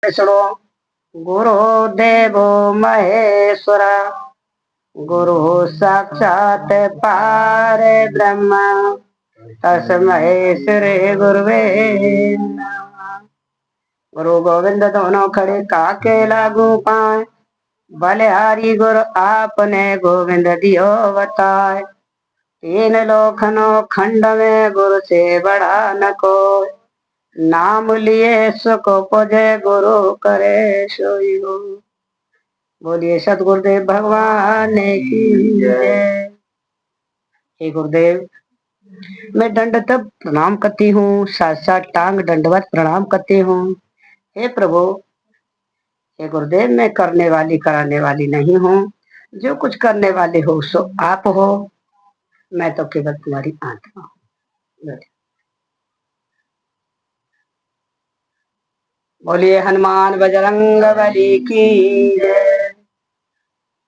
सुनो। गुरु देवो महेश्वर गुरु साक्षात पार ब्रह्म तस्मै श्री गुरुवे नमः। गुरु गोविंद दोनों खड़े काके लागू पाए बलिहारी गुरु आपने गोविंद दियो बताए। तीन लोखनो खंड में गुरु से बड़ा न कोई नाम लिए सुख पुजे गुरु करे सोई हो। बोलिए सतगुरुदेव भगवान की जय। हे गुरुदेव, मैं दंडवत प्रणाम करती हूँ, साथ साथ टांग दंडवत प्रणाम करती हूँ। हे प्रभु, हे गुरुदेव, मैं करने वाली कराने वाली नहीं हूँ। जो कुछ करने वाले हो सो आप हो, मैं तो केवल तुम्हारी आत्मा हूँ। बोलिए हनुमान बजरंग बली की जय।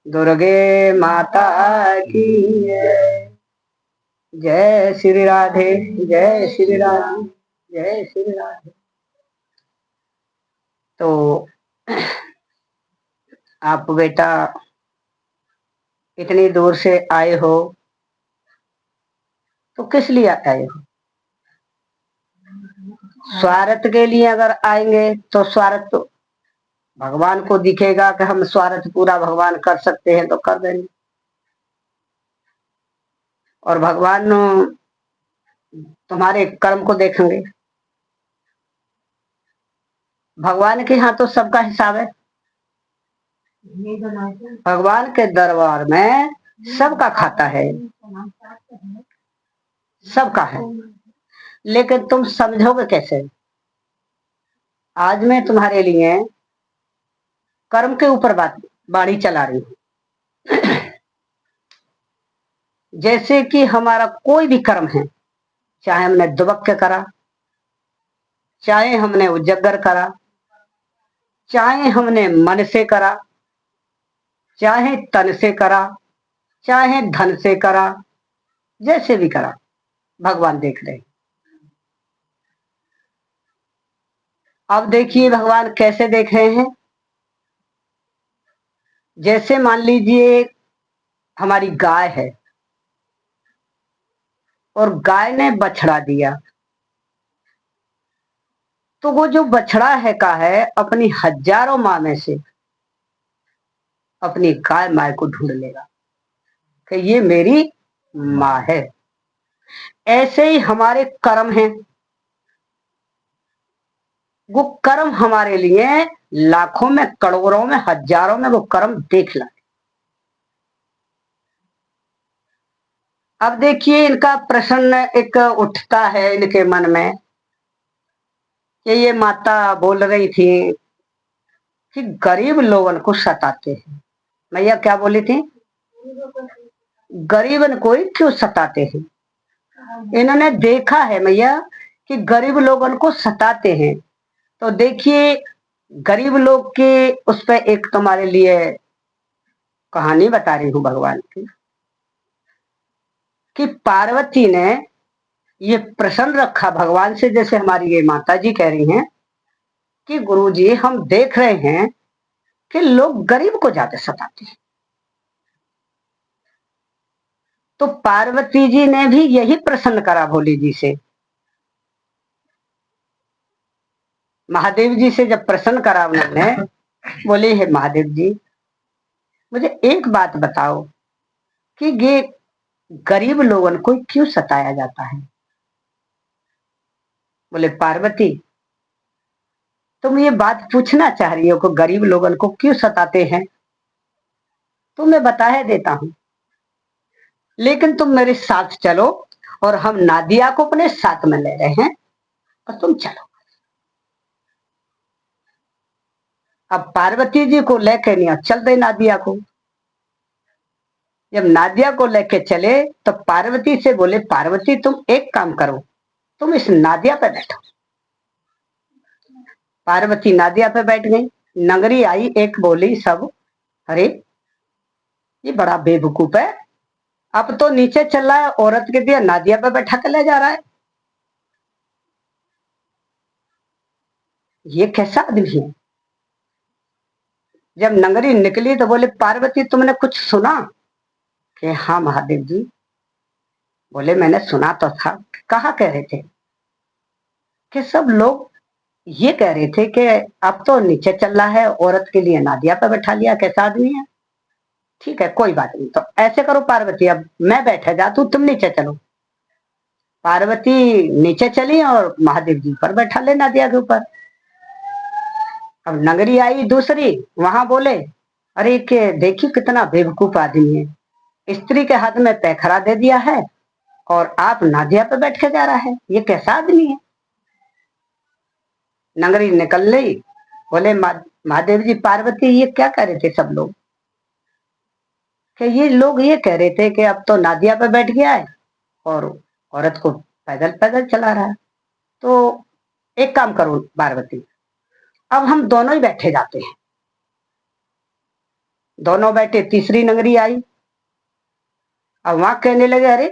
दुर्गे माता की जय। जय श्री राधे, जय श्री राधे, जय श्री राधे। तो आप बेटा इतनी दूर से आए हो तो किस लिए आए हो? स्वार्थ के लिए अगर आएंगे तो स्वार्थ तो भगवान को दिखेगा कि हम स्वार्थ पूरा भगवान कर सकते हैं तो कर देंगे, और भगवान तुम्हारे कर्म को देखेंगे। भगवान के यहाँ तो सबका हिसाब है। भगवान के दरबार में सबका खाता है, सबका है। लेकिन तुम समझोगे कैसे? आज मैं तुम्हारे लिए कर्म के ऊपर बाणी चला रही हूँ। जैसे कि हमारा कोई भी कर्म है, चाहे हमने दुबक्य करा, चाहे हमने उजागर करा, चाहे हमने मन से करा, चाहे तन से करा, चाहे धन से करा, जैसे भी करा, भगवान देख रहे। अब देखिए भगवान कैसे देख रहे हैं। जैसे मान लीजिए हमारी गाय है और गाय ने बछड़ा दिया, तो वो जो बछड़ा है का है अपनी हजारों माँ में से अपनी गाय माँ को ढूंढ लेगा कि ये मेरी माँ है। ऐसे ही हमारे कर्म हैं। वो कर्म हमारे लिए लाखों में, करोड़ों में, हजारों में वो कर्म देख ला। अब देखिए इनका प्रश्न एक उठता है इनके मन में कि ये माता बोल रही थी कि गरीब लोगों को सताते हैं। मैया क्या बोली थी? गरीबन को क्यों सताते हैं? इन्होंने देखा है मैया कि गरीब लोगों को सताते हैं। तो देखिए गरीब लोग के उस पर एक तुम्हारे लिए कहानी बता रही हूँ भगवान की, कि पार्वती ने ये प्रश्न रखा भगवान से, जैसे हमारी ये माता जी कह रही हैं कि गुरुजी हम देख रहे हैं कि लोग गरीब को ज्यादा सताते हैं। तो पार्वती जी ने भी यही प्रश्न करा भोले जी से। महादेव जी से जब प्रश्न करा उन्होंने, बोले हे महादेव जी मुझे एक बात बताओ कि ये गरीब लोगों को क्यों सताया जाता है? बोले पार्वती तुम ये बात पूछना चाह रही हो कि गरीब लोगों को क्यों सताते हैं, तो मैं बता ही देता हूं, लेकिन तुम मेरे साथ चलो और हम नादिया को अपने साथ में ले रहे हैं और तुम चलो। अब पार्वती जी को लेके नहीं चल दे नादिया को। जब नादिया को लेके चले तो पार्वती से बोले पार्वती तुम एक काम करो, तुम इस नादिया पे बैठो। पार्वती नादिया पे बैठ गई। नगरी आई, एक बोली सब, अरे ये बड़ा बेवकूफ है, अब तो नीचे चल रहा है, औरत के दिया नादिया पे बैठा के ले जा रहा है, ये कैसा आदमी है? जब नंगरी निकली तो बोले पार्वती तुमने कुछ सुना? कि हाँ महादेव जी। बोले मैंने सुना तो था। कहा कह रहे थे? कि सब लोग ये कह रहे थे कि अब तो नीचे चल रहा है, औरत के लिए नादिया पे बैठा लिया, कैसा आदमी है। ठीक है कोई बात नहीं, तो ऐसे करो पार्वती, अब मैं बैठा जाता हूं, तुम नीचे चलो। पार्वती नीचे चली और महादेव जी पर बैठा ले नादिया के ऊपर। अब नगरी आई दूसरी, वहां बोले अरे के देखिए कितना बेवकूफ आदमी है, स्त्री के हाथ में पैखरा दे दिया है और आप नादिया पे बैठ के जा रहा है, ये कैसा आदमी है। नगरी निकल गई। बोले महादेव जी पार्वती ये क्या कह रहे थे सब लोग? कि ये लोग ये कह रहे थे कि अब तो नादिया पे बैठ गया है और औरत को पैदल पैदल चला रहा है। तो एक काम करो पार्वती, अब हम दोनों ही बैठे जाते हैं। दोनों बैठे, तीसरी नगरी आई। अब वहां कहने लगे अरे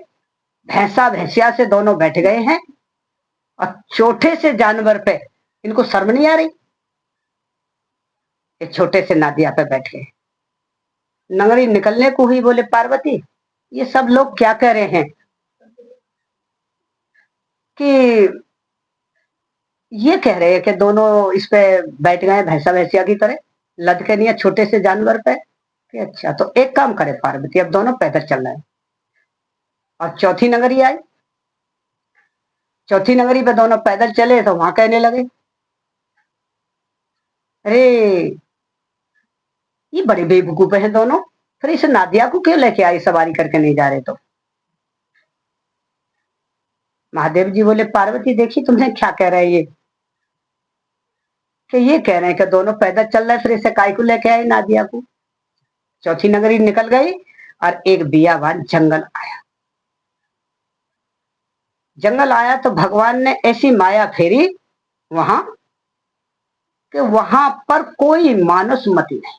भैंसा भैंसिया से दोनों बैठ गए हैं और छोटे से जानवर पे इनको शर्म नहीं आ रही, ये छोटे से नादिया पे बैठ गए। नगरी निकलने को ही बोले पार्वती ये सब लोग क्या कह रहे हैं कि ये कह रहे हैं कि दोनों इस पे बैठ गए भैंसा भैंसिया की तरह, लद के नहीं है छोटे से जानवर पे। कि अच्छा तो एक काम करे पार्वती, अब दोनों पैदल चल रहे हैं। और चौथी नगरी आई। चौथी नगरी पे दोनों पैदल चले तो वहां कहने लगे अरे ये बड़े बेवकूफ हैं दोनों, फिर इस नादिया को क्यों लेके आई, सवारी करके नहीं जा रहे तो। महादेव जी बोले पार्वती देखी तुमने क्या कह रहे हैं ये, कि ये कह रहे हैं कि दोनों पैदल चल रहे, फिर इसे काय को लेके आए नादिया को। चौथी नगरी निकल गई और एक बियाबान जंगल आया। जंगल आया तो भगवान ने ऐसी माया फेरी वहां कि वहां पर कोई मानुष मती नहीं।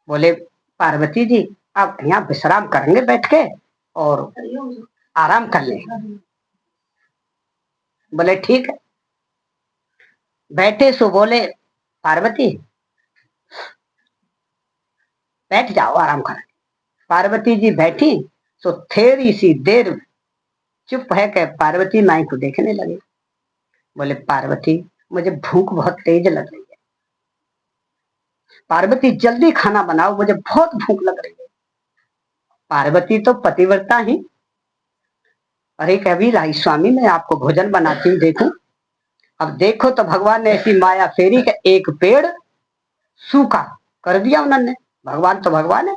बोले पार्वती जी आप यहाँ विश्राम करेंगे बैठ के और आराम कर ले। बोले ठीक है। बैठे सो बोले पार्वती बैठ जाओ आराम कर। पार्वती जी बैठी तो थोड़ी सी देर चुप है कि पार्वती माई को देखने लगे। बोले पार्वती मुझे भूख बहुत तेज लग रही है, पार्वती जल्दी खाना बनाओ मुझे बहुत भूख लग रही है। पार्वती तो पतिव्रता ही, अरे कभी राय स्वामी मैं आपको भोजन बनाती हूँ देखूं। अब देखो तो भगवान ने ऐसी माया फेरी कि एक पेड़ सूखा कर दिया उन्होंने। भगवान तो भगवान है।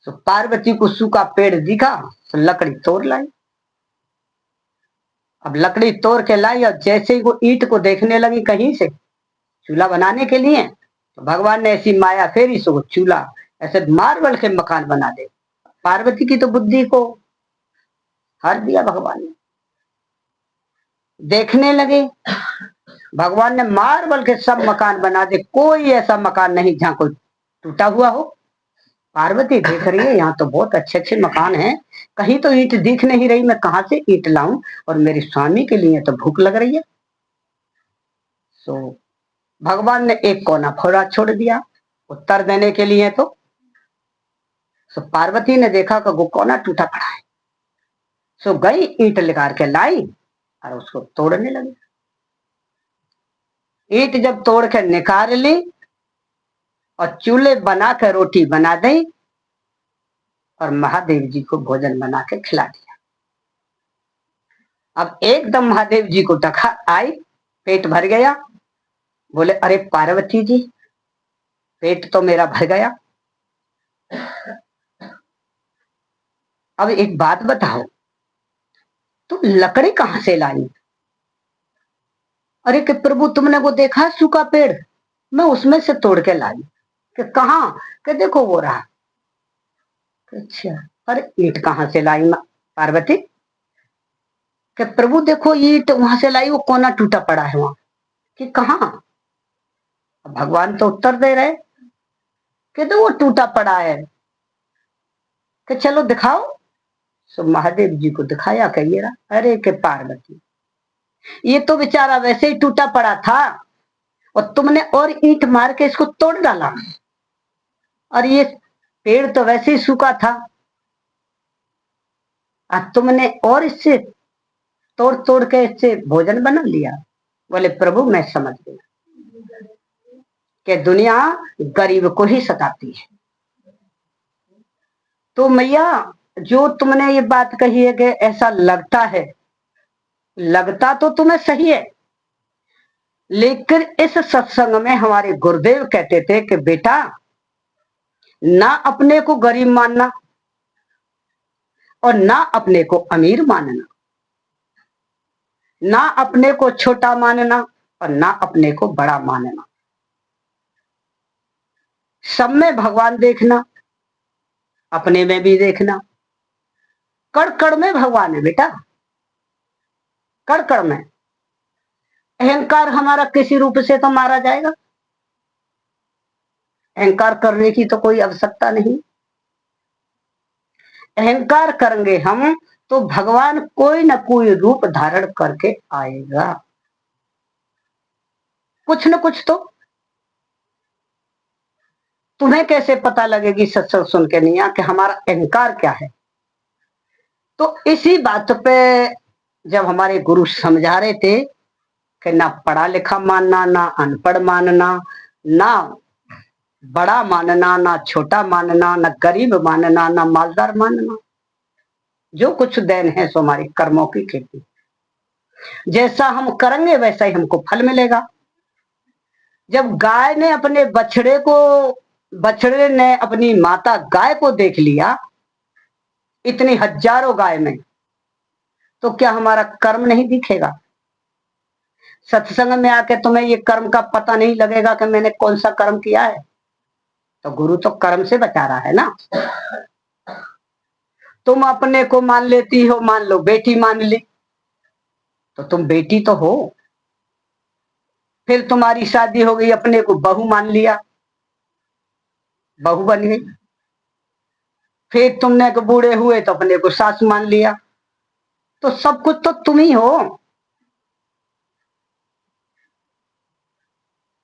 तो पार्वती को सूखा पेड़ दिखा तो लकड़ी तोड़ लाई। अब लकड़ी तोड़ के लाई और जैसे ही वो ईंट को देखने लगी कहीं से चूल्हा बनाने के लिए, तो भगवान ने ऐसी माया फेरी सो चूल्हा ऐसे मार्बल के मकान बना दे। पार्वती की तो बुद्धि को हर दिया भगवान ने। देखने लगे भगवान ने मार्बल के सब मकान बना दे, कोई ऐसा मकान नहीं जहां कोई टूटा हुआ हो। पार्वती देख रही है यहाँ तो बहुत अच्छे अच्छे मकान हैं, कहीं तो ईंट दिख नहीं रही, मैं कहां से ईंट लाऊं और मेरे स्वामी के लिए तो भूख लग रही है। तो भगवान ने एक कोना फोड़ा छोड़ दिया उत्तर देने के लिए। तो पार्वती ने देखा कि वो कोना टूटा पड़ा है। सो गई ईंट लेकर के लाई और उसको तोड़ने लगी। ईंट जब तोड़ के निकाल ली और चूल्हे बना कर रोटी बना दी और महादेव जी को भोजन बना के खिला दिया। अब एकदम महादेव जी को टखा आई, पेट भर गया। बोले अरे पार्वती जी पेट तो मेरा भर गया, अब एक बात बताओ तुम लकड़ी कहां से लाई? अरे कि प्रभु तुमने वो देखा सूखा पेड़, मैं उसमें से तोड़ के लाई। कि कहा? कि देखो वो रहा। अच्छा अरे ईंट कहां से लाई पार्वती? कि प्रभु देखो ईंट वहां से लाई, वो कोना टूटा पड़ा है वहां। कि कहा? भगवान तो उत्तर दे रहे कि तो वो टूटा पड़ा है। कि चलो दिखाओ। सो महादेव जी को दिखाया कहिए रहा। अरे के पार्वती ये तो बेचारा वैसे ही टूटा पड़ा था और तुमने और ईंट मार के इसको तोड़ डाला। और ये पेड़ तो वैसे ही सूखा था, और तुमने और इससे तोड़ तोड़ के इससे भोजन बना लिया। बोले प्रभु मैं समझ गया कि दुनिया गरीब को ही सताती है। तो मैया जो तुमने ये बात कही है कि ऐसा लगता है, लगता तो तुम्हें सही है, लेकिन इस सत्संग में हमारे गुरुदेव कहते थे कि बेटा ना अपने को गरीब मानना और ना अपने को अमीर मानना, ना अपने को छोटा मानना और ना अपने को बड़ा मानना। सब में भगवान देखना, अपने में भी देखना। कड़ कड़ में भगवान है बेटा, कड़ कड़ में। अहंकार हमारा किसी रूप से तो मारा जाएगा, अहंकार करने की तो कोई आवश्यकता नहीं। अहंकार करेंगे हम तो भगवान कोई ना कोई रूप धारण करके आएगा, कुछ न कुछ तो। तुम्हें कैसे पता लगेगी सत्संग सुन के नहीं कि हमारा अहंकार क्या है? तो इसी बात पे जब हमारे गुरु समझा रहे थे कि ना पढ़ा लिखा मानना, ना अनपढ़ मानना, ना बड़ा मानना, ना छोटा मानना, ना गरीब मानना, ना मालदार मानना। जो कुछ देन है सो हमारी कर्मों की खेती, जैसा हम करेंगे वैसा ही हमको फल मिलेगा। जब गाय ने अपने बछड़े ने अपनी माता गाय को देख लिया इतनी हजारों गाय में, तो क्या हमारा कर्म नहीं दिखेगा? सत्संग में आके तुम्हें ये कर्म का पता नहीं लगेगा कि मैंने कौन सा कर्म किया है? तो गुरु तो कर्म से बचा रहा है ना। तुम अपने को मान लेती हो, मान लो बेटी मान ली, तो तुम बेटी तो हो। फिर तुम्हारी शादी हो गई, अपने को बहू मान लिया, बहू बन गई। फिर तुमने को बूढ़े हुए तो अपने को सास मान लिया, तो सब कुछ तो तुम ही हो।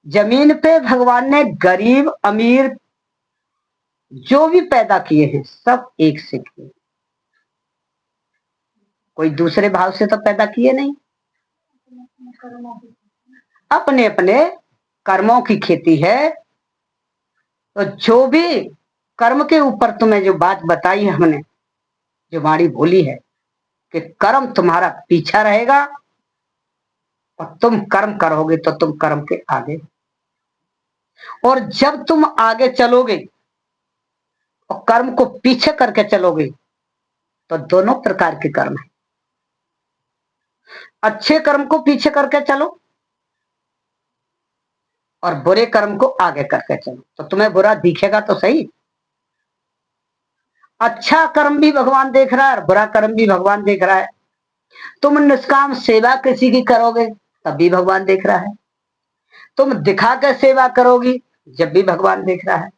जमीन पे भगवान ने गरीब अमीर जो भी पैदा किए हैं सब एक से किए, कोई दूसरे भाव से तो पैदा किए नहीं। अपने अपने कर्मों की खेती है। तो जो भी कर्म के ऊपर तुम्हें जो बात बताई है हमने, जो वाणी बोली है कि कर्म तुम्हारा पीछा रहेगा और तुम कर्म करोगे तो तुम कर्म के आगे, और जब तुम आगे चलोगे और कर्म को पीछे करके चलोगे तो दोनों प्रकार के कर्म है। अच्छे कर्म को पीछे करके चलो और बुरे कर्म को आगे करके चलो, तो तुम्हें बुरा दिखेगा तो सही। अच्छा कर्म भी भगवान देख रहा है और बुरा कर्म भी भगवान देख रहा है। तुम निष्काम सेवा किसी की करोगे तब भी भगवान देख रहा है, तुम दिखा कर सेवा करोगी जब भी भगवान देख रहा है।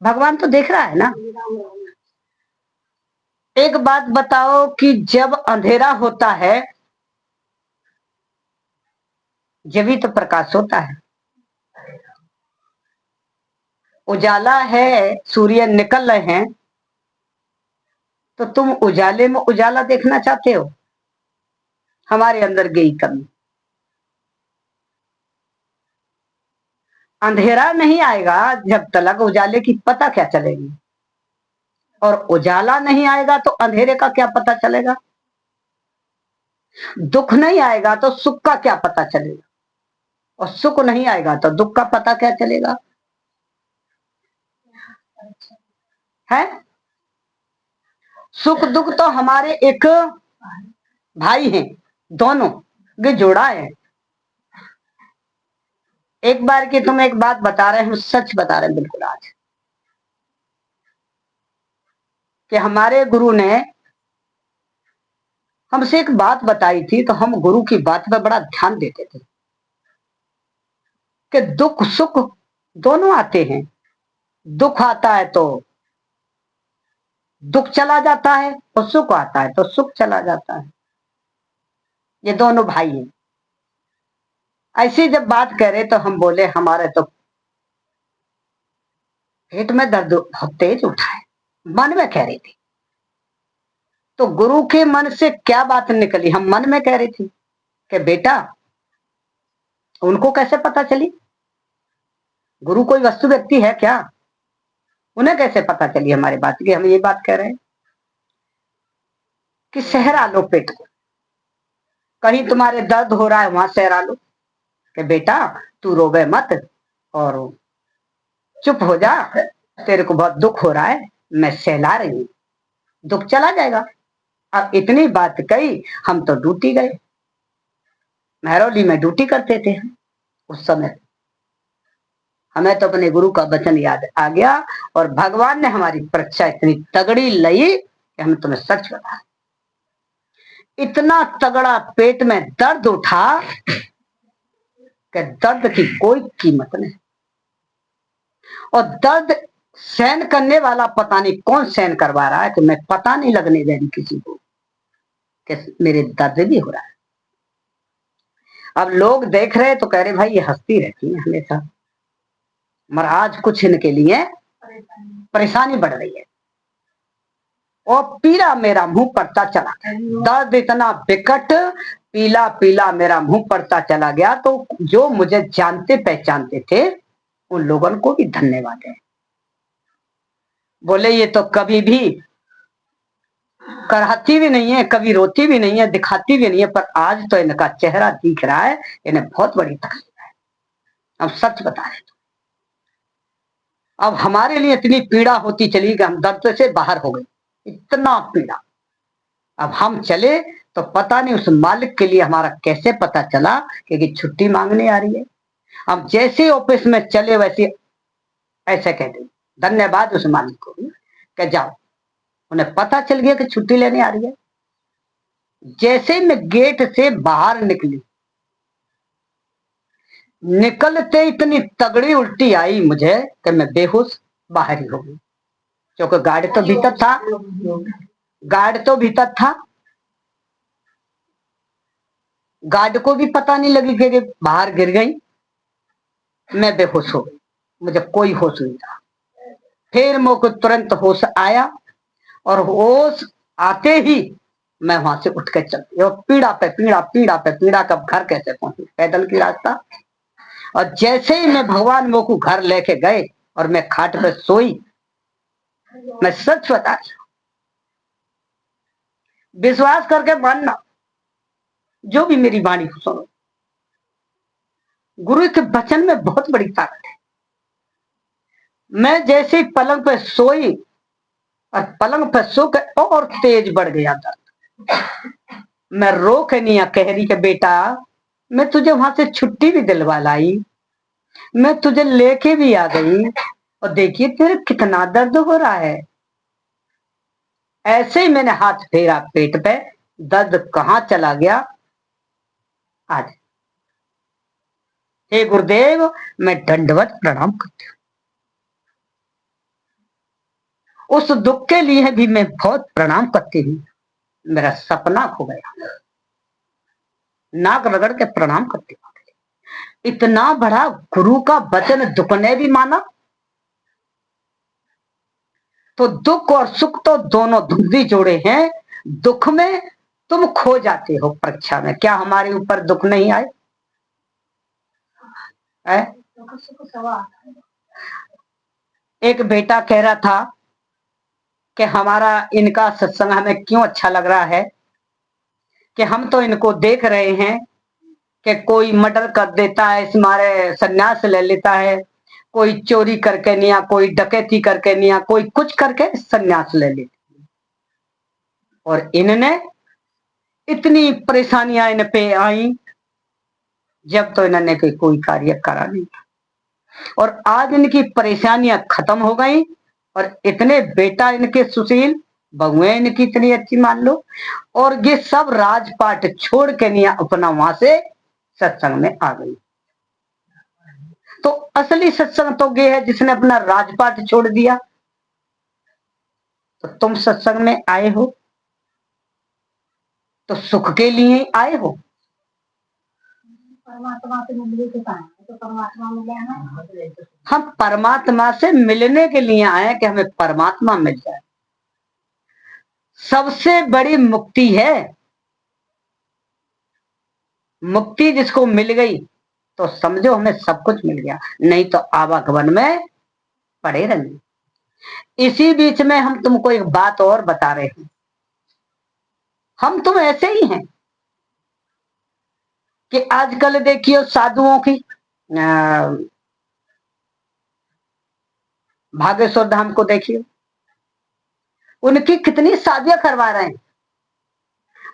भगवान तो देख रहा है ना। एक बात बताओ कि जब अंधेरा होता है जब ही तो प्रकाश होता है। उजाला है, सूर्य निकल रहे हैं, तो तुम उजाले में उजाला देखना चाहते हो? हमारे अंदर गई कमी। अंधेरा नहीं आएगा जब तक उजाले की पता क्या चलेगी, और उजाला नहीं आएगा तो अंधेरे का क्या पता चलेगा। दुख नहीं आएगा तो सुख का क्या पता चलेगा, और सुख नहीं आएगा तो दुख का पता क्या चलेगा? है सुख दुख तो हमारे एक भाई हैं, दोनों के जोड़ा है। एक बार की तुम एक बात बता रहे हैं, हम सच बता रहे हैं बिल्कुल आज, कि हमारे गुरु ने हमसे एक बात बताई थी, तो हम गुरु की बात पर बड़ा ध्यान देते थे कि दुख सुख दोनों आते हैं। दुख आता है तो दुख चला जाता है, और सुख आता है तो सुख चला जाता है। ये दोनों भाई हैं। ऐसी जब बात करे तो हम बोले हमारे तो पेट में दर्द बहुत तेज उठा है, मन में कह रही थी। तो गुरु के मन से क्या बात निकली, हम मन में कह रही थी कि बेटा, उनको कैसे पता चली? गुरु कोई वस्तु व्यक्ति है क्या? उन्हें कैसे पता चली हमारी बात की हम ये बात कह रहे हैं कि सहरा लो पेट को, कहीं तुम्हारे दर्द हो रहा है वहां सहरा लो कि बेटा तू रोवे मत और चुप हो जा, तेरे को बहुत दुख हो रहा है, मैं सहला रही हूं, दुख चला जाएगा। अब इतनी बात कही, हम तो ड्यूटी गए, महरौली में ड्यूटी करते थे उस समय। हमें तो अपने गुरु का वचन याद आ गया और भगवान ने हमारी परीक्षा इतनी तगड़ी ली कि हम तुम्हें सच बता, इतना तगड़ा पेट में दर्द उठा कि दर्द की कोई कीमत नहीं। और दर्द सहन करने वाला पता नहीं कौन सहन करवा रहा है कि मैं पता नहीं लगने दे रही किसी को कि मेरे दर्द भी हो रहा है। अब लोग देख रहे तो कह रहे भाई ये हंसती रहती है हमेशा, मगर आज कुछ इनके लिए परेशानी बढ़ रही है। और पीला मेरा मुंह पड़ता चला, दर्द इतना विकट पीला पीला मेरा मुंह पड़ता चला गया। तो जो मुझे जानते पहचानते थे उन लोगों को भी धन्यवाद है। बोले ये तो कभी भी कराहती भी नहीं है, कभी रोती भी नहीं है, दिखाती भी नहीं है, पर आज तो इनका चेहरा दिख रहा है, इन्हें बहुत बड़ी तकलीफ है। हम सच बता रहे तो अब हमारे लिए इतनी पीड़ा होती चली कि हम दर्द से बाहर हो गए, इतना पीड़ा। अब हम चले तो पता नहीं उस मालिक के लिए हमारा कैसे पता चला कि छुट्टी मांगने आ रही है। हम जैसे ऑफिस में चले वैसे ऐसे कहते धन्यवाद उस मालिक को भी कि जाओ, उन्हें पता चल गया कि छुट्टी लेने आ रही है। जैसे मैं गेट से बाहर निकली, निकलते इतनी तगड़ी उल्टी आई मुझे कि मैं बेहोश बाहर ही हो गई, क्योंकि गार्ड तो भीतर था, गार्ड तो भीतर था। गार्ड को भी पता नहीं लगी कि बाहर गिर गई, मैं बेहोश हो गई, मुझे कोई होश नहीं था। फिर मुझको तुरंत होश आया और होश आते ही मैं वहां से उठ के चल गई और पीड़ा पे पीड़ा पीड़ा पे पीड़ा, कब घर कैसे पहुंची, पैदल की रास्ता। और जैसे ही मैं भगवान मोह को घर लेके गए और मैं खाट पे सोई, मैं सच बता रही हूं, विश्वास करके मानना, जो भी मेरी वाणी को सुनो, गुरु के वचन में बहुत बड़ी ताकत है। मैं जैसे ही पलंग पे सोई और पलंग पे सो के और तेज बढ़ गया दर्द। मैं रो के नहीं कह रही कि बेटा मैं तुझे वहां से छुट्टी भी दिलवा लाई, मैं तुझे लेके भी आ गई और देखिए तेरे कितना दर्द हो रहा है। ऐसे ही मैंने हाथ फेरा पेट पे, दर्द कहां चला गया। आज हे गुरुदेव, मैं दंडवत प्रणाम करती हूँ। उस दुख के लिए भी मैं बहुत प्रणाम करती हूँ। मेरा सपना खो गया, नाक रगड़ के प्रणाम करती हूँ। इतना बड़ा गुरु का वचन दुख ने भी माना, तो दुख और सुख तो दोनों धुंधी जोड़े हैं। दुख में तुम खो जाते हो परीक्षा में, क्या हमारे ऊपर दुख नहीं आए? एक बेटा कह रहा था कि हमारा इनका सत्संग हमें क्यों अच्छा लग रहा है कि हम तो इनको देख रहे हैं कि कोई मर्डर कर देता है इस मारे संन्यास ले लेता है, कोई चोरी करके नहीं, कोई डकैती करके नहीं, कोई कुछ करके संन्यास ले लेता है। और इनने इतनी परेशानियां इन पे आई जब तो इन्होंने कोई कार्य करा नहीं था, और आज इनकी परेशानियां खत्म हो गई और इतने बेटा इनके सुशील, बहुएं इनकी इतनी अच्छी मान लो, और ये सब राजपाट छोड़ के नहीं अपना वहां से सत्संग में आ गई। तो असली सत्संग तो ये है जिसने अपना राजपाट छोड़ दिया। तो तुम सत्संग में आए हो तो सुख के लिए आए हो, परमात्मा से मिलने के कारण तो परमात्मा मिले ना, हम परमात्मा से मिलने के लिए आए कि हमें परमात्मा मिल जाए। सबसे बड़ी मुक्ति है। मुक्ति जिसको मिल गई तो समझो हमें सब कुछ मिल गया, नहीं तो आवागमन में पड़े रहने। इसी बीच में हम तुमको एक बात और बता रहे हैं, हम तुम ऐसे ही हैं कि आजकल देखिए साधुओं की भागेश्वर धाम को देखिए, उनकी कितनी शादियां करवा रहे हैं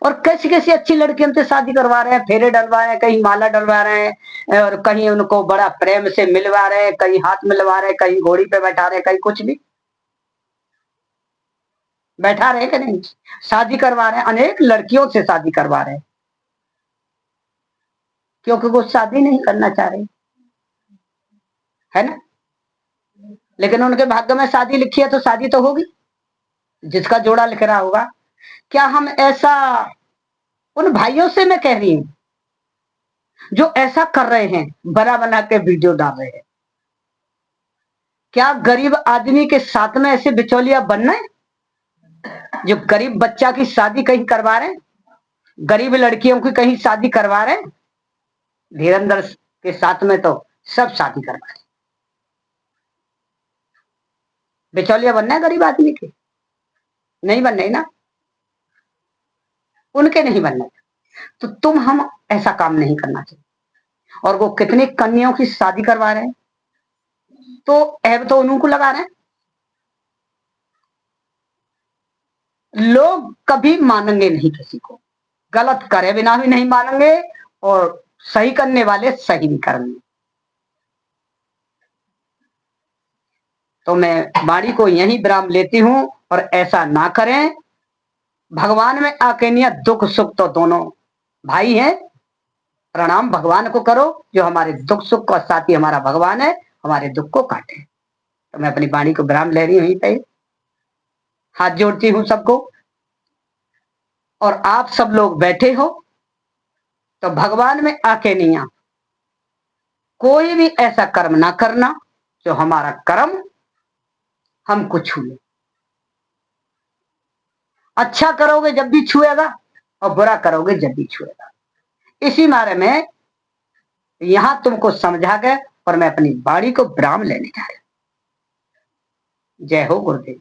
और कैसी कैसी अच्छी लड़कियों से शादी करवा रहे हैं, फेरे डलवा रहे हैं, कहीं माला डलवा रहे हैं और कहीं उनको बड़ा प्रेम से मिलवा रहे हैं, कहीं हाथ मिलवा रहे हैं, कहीं घोड़ी पे बैठा रहे हैं, कहीं कुछ भी बैठा रहे कि नहीं, शादी करवा रहे हैं, अनेक लड़कियों से शादी करवा रहे हैं क्योंकि वो शादी नहीं करना चाह रहे, है ना। लेकिन उनके भाग्य में शादी लिखी है तो शादी तो होगी, जिसका जोड़ा लिख रहा होगा। क्या हम ऐसा, उन भाइयों से मैं कह रही हूं जो ऐसा कर रहे हैं, बना बना के वीडियो डाल रहे हैं, क्या गरीब आदमी के साथ में ऐसे बिचौलिया बनना है जो गरीब बच्चा की शादी कहीं करवा रहे हैं, गरीब लड़कियों की कहीं शादी करवा रहे हैं, धीरेन्द्र के साथ में तो सब शादी करवा रहे। बिचौलिया बनना है गरीब आदमी के, नहीं बनना ना, उनके नहीं बनना। तो तुम हम ऐसा काम नहीं करना चाहिए। और वो कितनी कन्याओं की शादी करवा रहे हैं, तो ऐब तो उनको लगा रहे हैं। लोग कभी मानेंगे नहीं किसी को, गलत करे बिना भी नहीं मानेंगे और सही करने वाले सही नहीं करेंगे। तो मैं वाणी को यही विराम लेती हूं और ऐसा ना करें। भगवान में आके नहीं, दुख सुख तो दोनों भाई हैं। प्रणाम भगवान को करो जो हमारे दुख सुख का साथी हमारा भगवान है, हमारे दुख को काटे। तो मैं अपनी वाणी को विराम ले रही हूं यहीं पे, हाथ जोड़ती हूं सबको। और आप सब लोग बैठे हो तो भगवान में आके नहीं, कोई भी ऐसा कर्म ना करना जो हमारा कर्म हमको छूए। अच्छा करोगे जब भी छुएगा और बुरा करोगे जब भी छुएगा। इसी बारे में यहां तुमको समझा गए और मैं अपनी वाणी को विराम लेने जा रहा हूं। जय हो गुरुदेव।